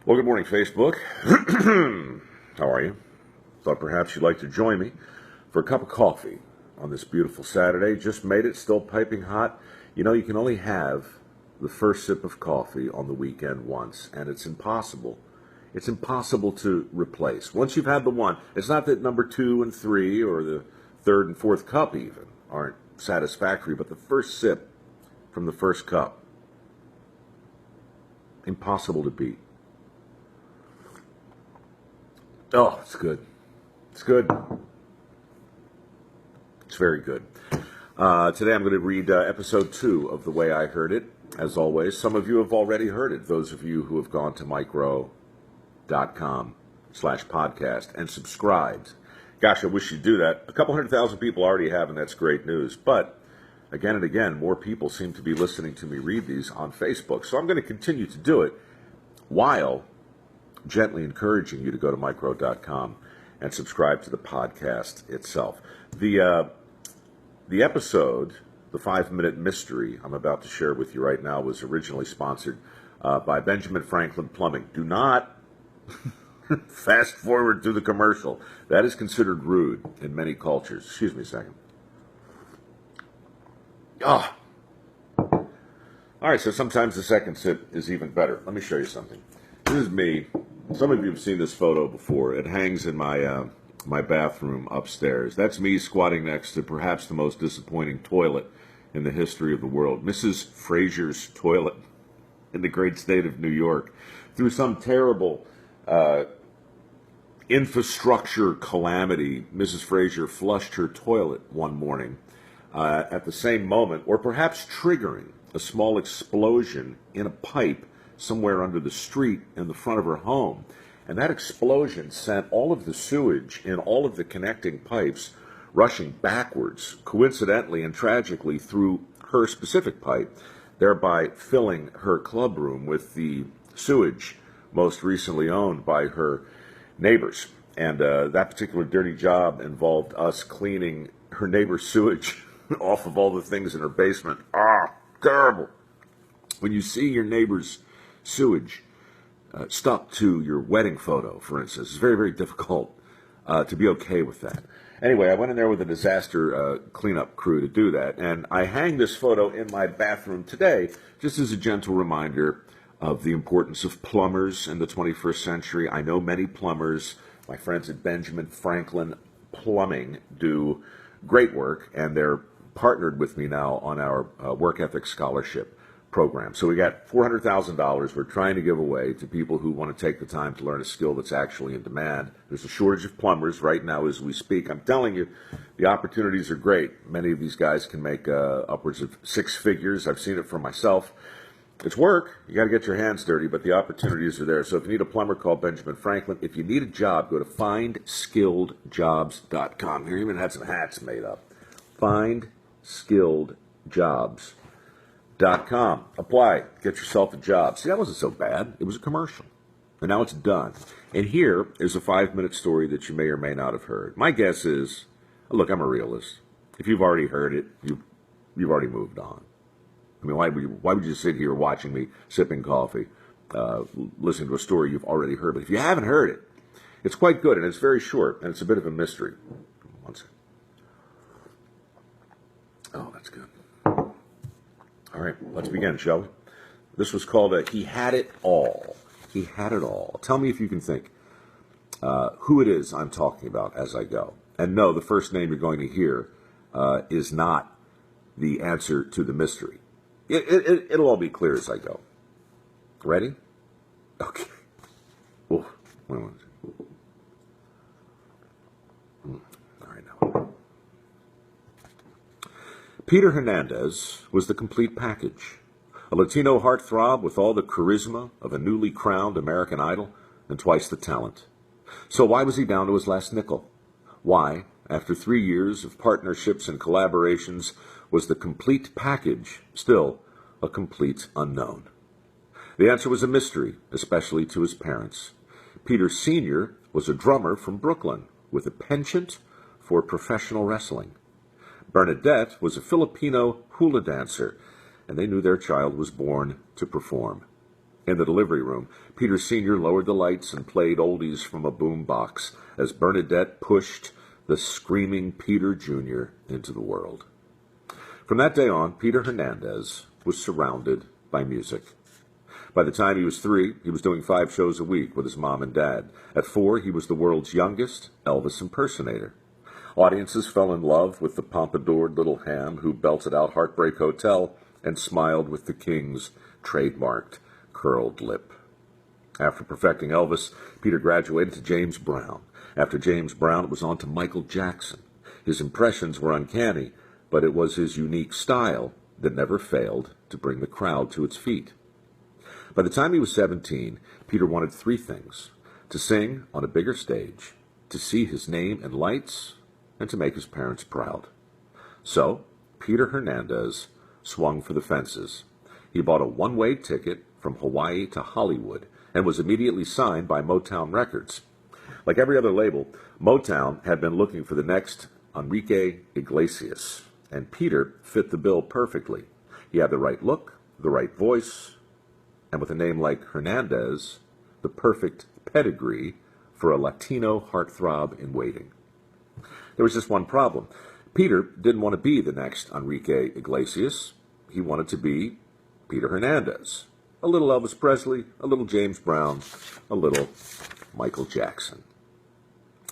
Well, good morning, Facebook. How are you? Thought perhaps you'd like to join me for a cup of coffee on this beautiful Saturday. Just made it, still piping hot. You know, you can only have the first sip of coffee on the weekend once, and it's impossible. It's impossible to replace. Once you've had the one, it's not that number 2 and 3 or the third and fourth cup even aren't satisfactory, but the first sip from the first cup, impossible to beat. Oh, it's good. It's good. It's very good. Today I'm going to read episode 2 of The Way I Heard It. As always, some of you have already heard it. Those of you who have gone to mikerowe.com/podcast and subscribed. Gosh, I wish you'd do that. A couple 100,000 people already have, and that's great news. But again and again, more people seem to be listening to me read these on Facebook. So I'm going to continue to do it while gently encouraging you to go to mikerowe.com and subscribe to the podcast itself. The episode, the 5-minute mystery I'm about to share with you right now, was originally sponsored by Benjamin Franklin Plumbing. Do not fast forward through the commercial. That is considered rude in many cultures. Excuse me a second. Ah. All right, so sometimes the second sip is even better. Let me show you something. This is me. Some of you have seen this photo before. It hangs in my my bathroom upstairs. That's me squatting next to perhaps the most disappointing toilet in the history of the world, Mrs. Fraser's toilet in the great state of New York. Through some terrible infrastructure calamity, Mrs. Fraser flushed her toilet one morning at the same moment, or perhaps triggering a small explosion in a pipe somewhere under the street in the front of her home. And that explosion sent all of the sewage in all of the connecting pipes rushing backwards, coincidentally and tragically, through her specific pipe, thereby filling her club room with the sewage most recently owned by her neighbors. And that particular dirty job involved us cleaning her neighbor's sewage off of all the things in her basement. Ah, terrible. When you see your neighbor's sewage stuck to your wedding photo, for instance, it's very, very difficult to be okay with that. Anyway, I went in there with a disaster cleanup crew to do that, and I hang this photo in my bathroom today just as a gentle reminder of the importance of plumbers in the 21st century. I know many plumbers. My friends at Benjamin Franklin Plumbing do great work, and they're partnered with me now on our work ethic scholarship program. So we got $400,000 we're trying to give away to people who want to take the time to learn a skill that's actually in demand. There's a shortage of plumbers right now as we speak. I'm telling you, the opportunities are great. Many of these guys can make upwards of 6 figures. I've seen it for myself. It's work. You got to get your hands dirty, but the opportunities are there. So if you need a plumber, call Benjamin Franklin. If you need a job, go to findskilledjobs.com. Here, even had some hats made up. Findskilledjobs.com. Apply. Get yourself a job. See, that wasn't so bad. It was a commercial. And now it's done. And here is a 5-minute story that you may or may not have heard. My guess is, look, I'm a realist. If you've already heard it, you've already moved on. I mean, why would you sit here watching me sipping coffee, listening to a story you've already heard? But if you haven't heard it, it's quite good, and it's very short, and it's a bit of a mystery. One second. Oh, that's good. All right, let's begin, shall we? This was called He Had It All. He Had It All. Tell me if you can think who it is I'm talking about as I go. And no, the first name you're going to hear is not the answer to the mystery. It'll all be clear as I go. Ready? Okay. Oof. Wait a minute. All right, now. Peter Hernandez was the complete package. A Latino heartthrob with all the charisma of a newly crowned American Idol and twice the talent. So why was he down to his last nickel? Why, after 3 years of partnerships and collaborations, was the complete package still a complete unknown? The answer was a mystery, especially to his parents. Peter Sr. was a drummer from Brooklyn with a penchant for professional wrestling. Bernadette was a Filipino hula dancer, and they knew their child was born to perform. In the delivery room, Peter Sr. lowered the lights and played oldies from a boom box as Bernadette pushed the screaming Peter Jr. into the world. From that day on, Peter Hernandez was surrounded by music. By the time he was 3, he was doing 5 shows a week with his mom and dad. At 4, he was the world's youngest Elvis impersonator. Audiences fell in love with the pompadoured little ham who belted out Heartbreak Hotel and smiled with the King's trademarked curled lip. After perfecting Elvis, Peter graduated to James Brown. After James Brown, it was on to Michael Jackson. His impressions were uncanny, but it was his unique style that never failed to bring the crowd to its feet. By the time he was 17, Peter wanted 3 things: to sing on a bigger stage, to see his name in lights, and to make his parents proud. So, Peter Hernandez swung for the fences. He bought a one-way ticket from Hawaii to Hollywood and was immediately signed by Motown Records. Like every other label, Motown had been looking for the next Enrique Iglesias, and Peter fit the bill perfectly. He had the right look, the right voice, and with a name like Hernandez, the perfect pedigree for a Latino heartthrob in waiting. There was just one problem. Peter didn't want to be the next Enrique Iglesias. He wanted to be Peter Hernandez. A little Elvis Presley, a little James Brown, a little Michael Jackson.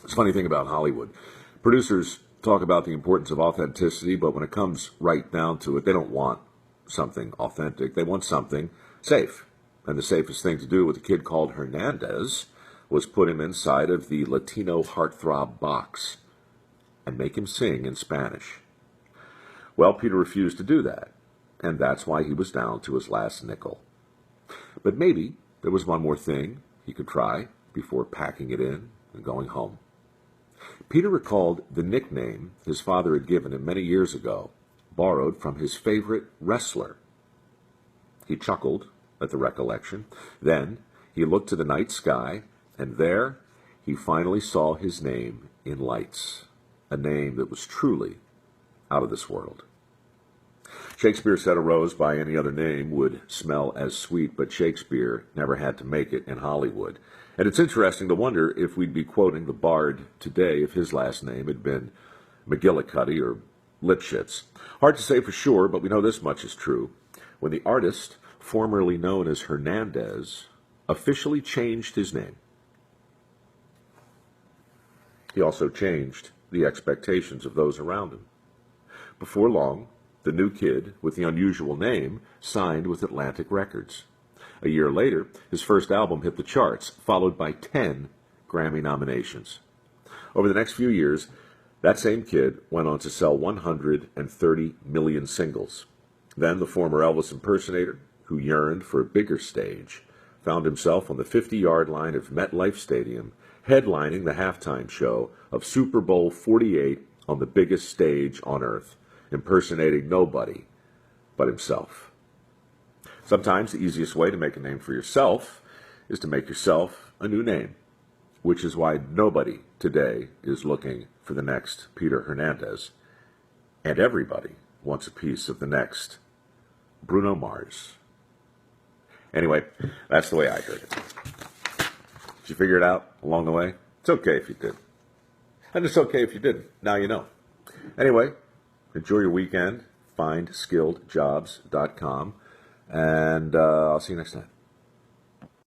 It's a funny thing about Hollywood. Producers talk about the importance of authenticity, but when it comes right down to it, they don't want something authentic. They want something safe. And the safest thing to do with a kid called Hernandez was put him inside of the Latino heartthrob box and make him sing in Spanish. Well, Peter refused to do that, and that's why he was down to his last nickel. But maybe there was one more thing he could try before packing it in and going home. Peter recalled the nickname his father had given him many years ago, borrowed from his favorite wrestler. He chuckled at the recollection. Then he looked to the night sky, and there he finally saw his name in lights, a name that was truly out of this world. Shakespeare said a rose by any other name would smell as sweet, but Shakespeare never had to make it in Hollywood. And it's interesting to wonder if we'd be quoting the Bard today if his last name had been McGillicuddy or Lipschitz. Hard to say for sure, but we know this much is true. When the artist, formerly known as Hernandez, officially changed his name, he also changed the expectations of those around him. Before long, the new kid with the unusual name signed with Atlantic Records. A year later, his first album hit the charts, followed by 10 Grammy nominations. Over the next few years, that same kid went on to sell 130 million singles. Then the former Elvis impersonator, who yearned for a bigger stage, found himself on the 50-yard line of MetLife Stadium, headlining the halftime show of Super Bowl 48 on the biggest stage on earth, impersonating nobody but himself. Sometimes the easiest way to make a name for yourself is to make yourself a new name, which is why nobody today is looking for the next Peter Hernandez, and everybody wants a piece of the next Bruno Mars. Anyway, that's the way I heard it. Did you figure it out along the way? It's okay if you did. And it's okay if you didn't. Now you know. Anyway, enjoy your weekend. Find skilledjobs.com. And I'll see you next time.